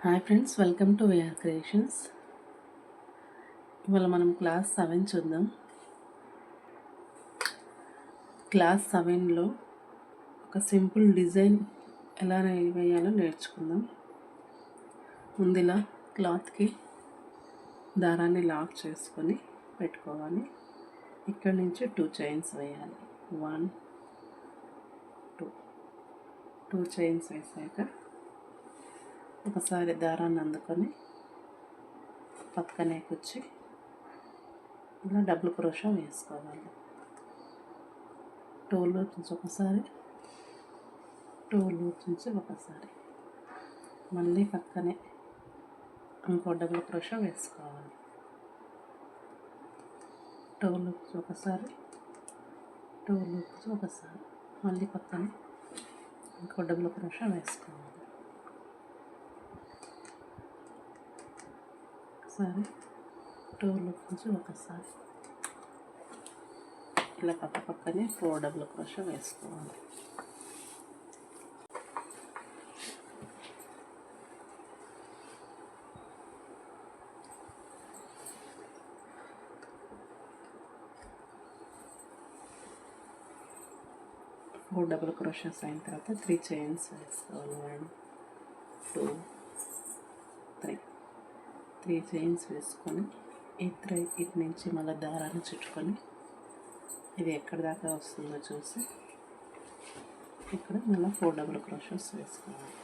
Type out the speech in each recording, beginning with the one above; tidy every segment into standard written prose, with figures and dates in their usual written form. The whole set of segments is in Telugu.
Hi friends, welcome to we're creations. ఇవాళ మనం క్లాస్ 7 చూద్దాం. క్లాస్ 7లో ఒక సింపుల్ డిజైన్ ఎలా వేయాలో నేర్చుకుందాం. ముందులా క్లాత్కి దారాన్ని లాక్ చేసుకొని పెట్టుకోవాలి. ఇక్కడ నుంచి 2 చైన్స్ వేయాలి. 1 2 చైన్స్ వేసాక ఒకసారి దారాన్ని అందుకొని పక్కనే కూర్చి ఇలా డబుల్ క్రోషా వేసుకోవాలి. 2 లూప్స్ నుంచి ఒకసారి, 2 లూప్స్ నుంచి ఒకసారి, మళ్ళీ పక్కనే ఇంకో డబుల్ క్రోషా వేసుకోవాలి. 2 లూప్స్ ఒకసారి, 2 లూప్స్ ఒకసారి, మళ్ళీ పక్కనే ఇంకో డబుల్ క్రోషా వేసుకోవాలి. ఒకసారి 2 లూప్స్ నుంచి ఒకసారి, ఇలా పక్కనే 4 డబుల్ క్రోషా వేసుకోవాలి. ఫోర్ డబుల్ క్రోషాస్ అయిన తర్వాత 3 చైన్స్ వేసుకోవాలి. 1 2 3 చైన్స్ వేసుకొని ఇటు నుంచి మళ్ళీ దారాన్ని చుట్టుకొని ఇది ఎక్కడి దాకా వస్తుందో చూసి ఇక్కడ మళ్ళీ 4 డబుల్ క్రోషాస్ వేసుకోవాలి.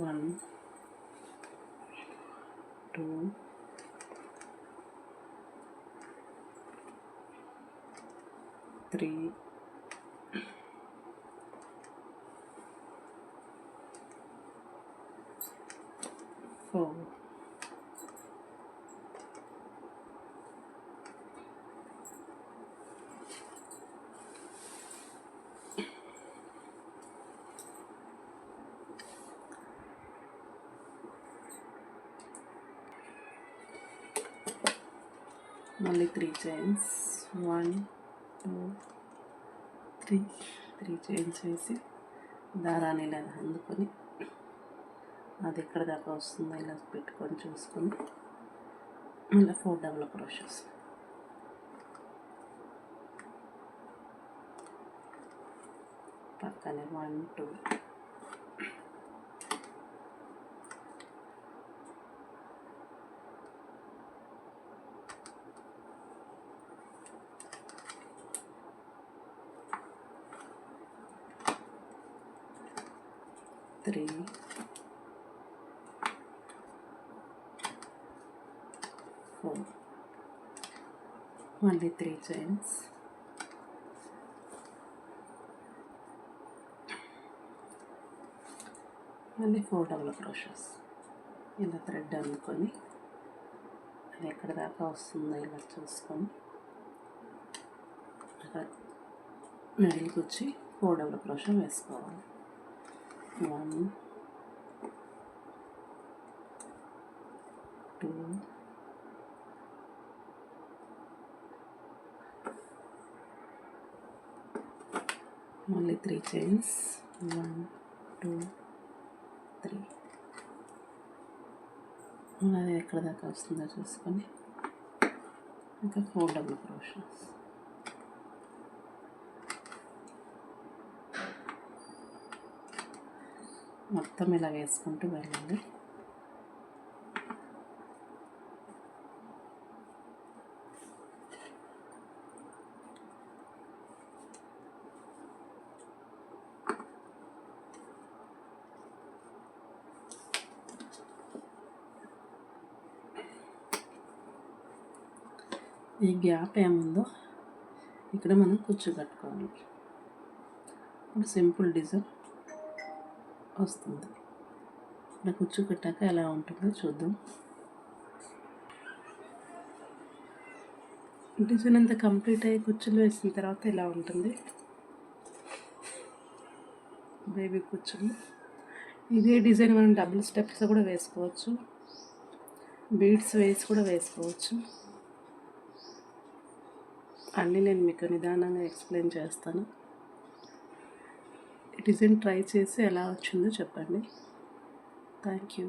వన్ 2 3 4 మళ్ళీ 3 చైన్స్, 1 2 3 చైన్స్ వేసి దారాన్ని ఇలా అందుకొని అది ఎక్కడ దాకా వస్తుందో ఇలా పెట్టుకొని చూసుకొని మళ్ళీ 4 డబుల్ క్రోషాస్. పక్కనే 1 2 3 4 మళ్ళీ 3 చైన్స్, మళ్ళీ 4 డబుల్ క్రోషాస్. ఇలా థ్రెడ్ అందుకొని అది ఎక్కడ దాకా వస్తుందో ఇలా చూసుకొని అక్కడ మిడిల్కి వచ్చి 4 డబుల్ క్రోషా వేసుకోవాలి. 1 2 మళ్ళీ 3 చైన్స్, 1 2 3 అది ఎక్కడ దాకా వస్తుందో చూసుకొని ఇంకా 4 డబుల్ క్రోషాస్. మొత్తం ఇలా వేసుకుంటూ వెళ్ళాలి. ఈ గ్యాప్ ఏముందో ఇక్కడ మనం కుచ్చు కట్టుకోవాలి. ఇప్పుడు సింపుల్ డిజైన్ వస్తుంది. ఇలా కుచ్చు కట్టాక ఎలా ఉంటుందో చూద్దాం. డిజైన్ అంతా కంప్లీట్ అయ్యి కుచ్చులు వేసిన తర్వాత ఇలా ఉంటుంది. బేబీ కుచ్చులు. ఇదే డిజైన్ మనం డబుల్ స్టెప్స్ కూడా వేసుకోవచ్చు, బీడ్స్ వేసి కూడా వేసుకోవచ్చు. అన్నీ నేను మీకు నిదానంగా ఎక్స్ప్లెయిన్ చేస్తాను. ఈ డిజైన్ ట్రై చేసి ఎలా వచ్చిందో చెప్పండి. Thank you.